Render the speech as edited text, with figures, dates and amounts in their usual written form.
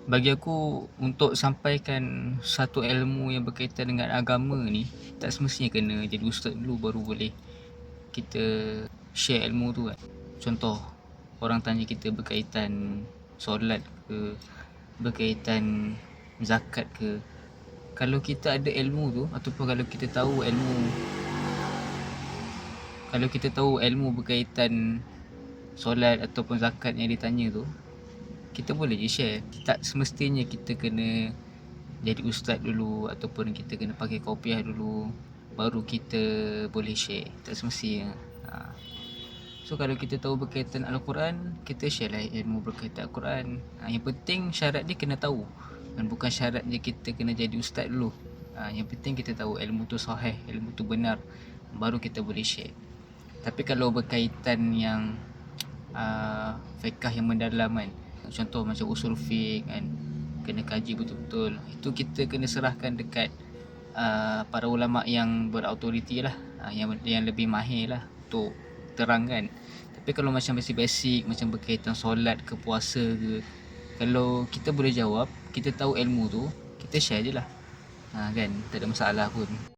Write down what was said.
Bagi aku, untuk sampaikan satu ilmu yang berkaitan dengan agama ni, tak semestinya kena jadi ustaz dulu baru boleh kita share ilmu tu kan. Contoh, orang tanya kita berkaitan solat ke, berkaitan zakat ke, kalau kita ada ilmu tu, ataupun kalau kita tahu ilmu berkaitan solat ataupun zakat yang ditanya tu, kita boleh je share. Tak semestinya kita kena jadi ustaz dulu, ataupun kita kena pakai kopiah dulu baru kita boleh share. Tak semestinya. So kalau kita tahu berkaitan Al-Quran, kita share lah ilmu berkaitan Al-Quran. Yang penting syarat dia kena tahu, dan bukan syarat dia kita kena jadi ustaz dulu. Yang penting kita tahu ilmu tu sahih, ilmu tu benar, baru kita boleh share. Tapi kalau berkaitan yang fiqh yang mendalam kan, contoh macam usul fiqh kan, kena kaji betul-betul, itu kita kena serahkan dekat para ulama yang berautoriti lah, yang lebih mahir lah untuk terangkan. Tapi kalau macam basic-basic, macam berkaitan solat ke, puasa ke, kalau kita boleh jawab, kita tahu ilmu tu, kita share je lah, kan, tak ada masalah pun.